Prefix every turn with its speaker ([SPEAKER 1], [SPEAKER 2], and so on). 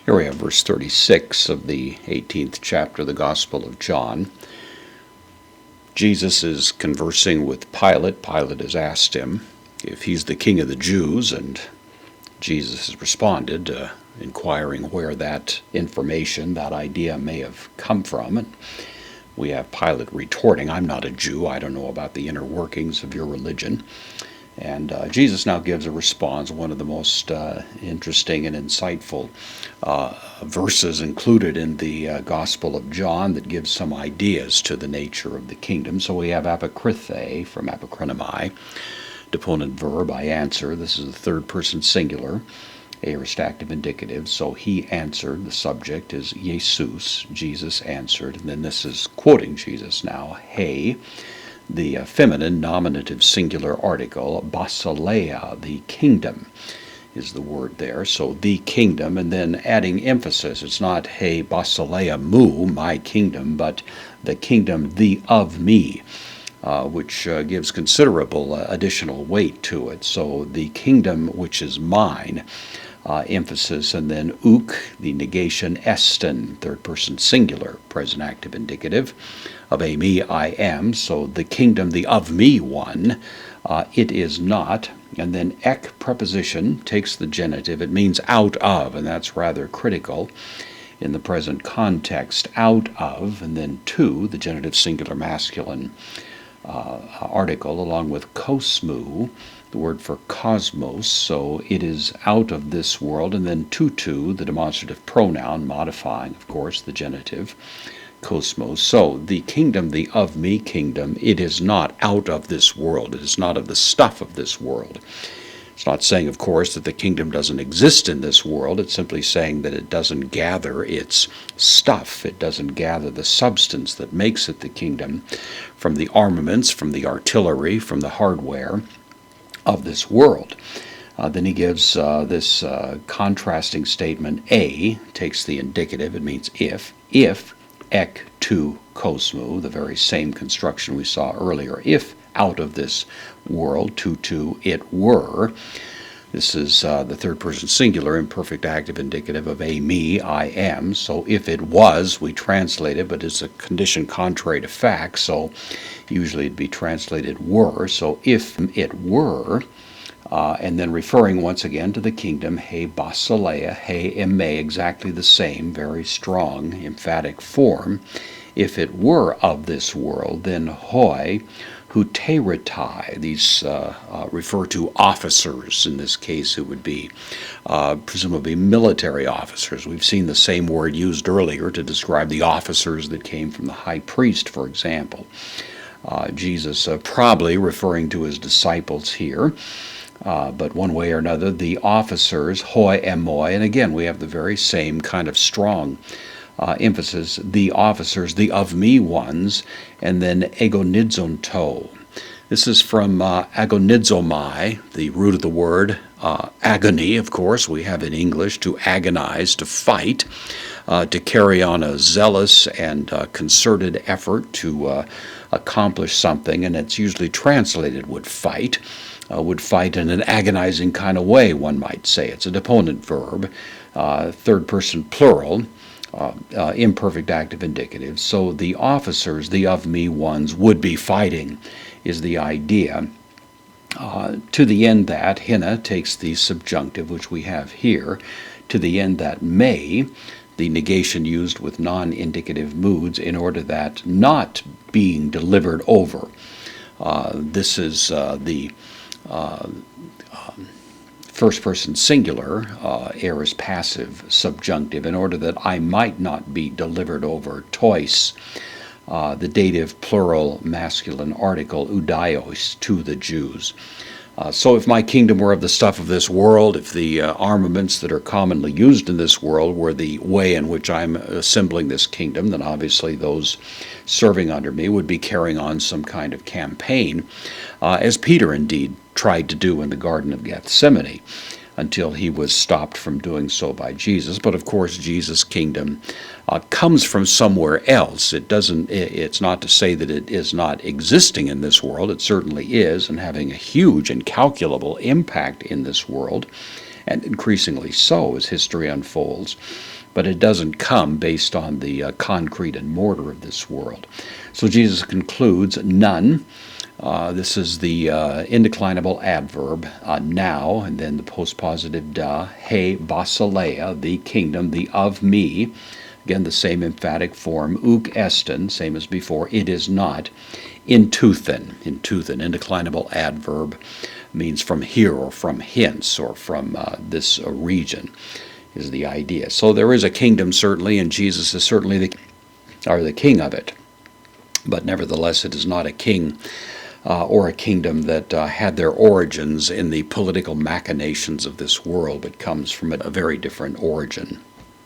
[SPEAKER 1] Here we have verse 36 of the 18th chapter of the Gospel of John. Jesus is conversing with Pilate. Pilate has asked him if he's the king of the Jews, and Jesus has responded, inquiring where that information, that idea may have come from. And we have Pilate retorting, "I'm not a Jew. I don't know about the inner workings of your religion." And Jesus now gives a response, one of the most interesting and insightful verses included in the Gospel of John that gives some ideas to the nature of the kingdom. So we have apokrithe from apokrinomi, deponent verb, I answer. This is the third person singular, aorist active indicative. So he answered. The subject is Jesus. Jesus answered. And then this is quoting Jesus now. He, the feminine nominative singular article, basileia, the kingdom, is the word there. So the kingdom, and then adding emphasis. It's not he basileia mu, my kingdom, but the kingdom, the of me, which gives considerable additional weight to it. So the kingdom which is mine, emphasis, and then uk, the negation esten, third person singular, present active indicative, of a me I am, so the kingdom, the of me one, it is not. And then ek preposition takes the genitive, it means out of, and that's rather critical in the present context, out of, and then to, the genitive singular masculine article, along with kosmu, the word for cosmos, so it is out of this world, and then tutu, the demonstrative pronoun, modifying, of course, the genitive, cosmos. So the kingdom, the of me kingdom, it is not out of this world. It is not of the stuff of this world. It's not saying, of course, that the kingdom doesn't exist in this world. It's simply saying that it doesn't gather its stuff. It doesn't gather the substance that makes it the kingdom from the armaments, from the artillery, from the hardware of this world. Then he gives this contrasting statement. A takes the indicative. It means if ek tu kosmu, the very same construction we saw earlier. If out of this world, tutu, it were. This is the third person singular, imperfect active indicative of a me, I am. So if it was, we translate it, but it's a condition contrary to fact, so usually it'd be translated were. So if it were, and then referring once again to the kingdom, he basileia, he eme, exactly the same, very strong, emphatic form. If it were of this world, then hoi, huteritai, these refer to officers. In this case, it would be presumably military officers. We've seen the same word used earlier to describe the officers that came from the high priest, for example. Jesus probably referring to his disciples here. But one way or another, the officers, hoi emoi, and again, we have the very same kind of strong emphasis, the officers, the of me ones, and then agonizonto. This is from agonizomai, the root of the word, agony, of course, we have in English, to agonize, to fight, to carry on a zealous and concerted effort to accomplish something, and it's usually translated would fight in an agonizing kind of way, one might say. It's a deponent verb, third person plural, imperfect active indicative. So the officers, the of me ones, would be fighting, is the idea. To the end that, hina takes the subjunctive, which we have here, to the end that may, the negation used with non-indicative moods in order that not being delivered over. This is the first person singular, aorist passive subjunctive, in order that I might not be delivered over, tois, the dative plural masculine article, udaios, to the Jews. So if my kingdom were of the stuff of this world, if the armaments that are commonly used in this world were the way in which I'm assembling this kingdom, then obviously those serving under me would be carrying on some kind of campaign, as Peter indeed tried to do in the Garden of Gethsemane, until he was stopped from doing so by Jesus. But of course, Jesus' kingdom comes from somewhere else. It's not to say that it is not existing in this world. It certainly is, and having a huge, incalculable impact in this world. and increasingly so as history unfolds. But it doesn't come based on the concrete and mortar of this world. So Jesus concludes, none. This is the indeclinable adverb, now, and then the postpositive da, he basileia, the kingdom, the of me. Again, the same emphatic form, uk esten, same as before, it is not. Intuthen, indeclinable adverb, means from here or from hence or from this region is the idea. So there is a kingdom certainly, and Jesus is certainly the king of it. But nevertheless, it is not a king or a kingdom that had their origins in the political machinations of this world, but comes from a very different origin.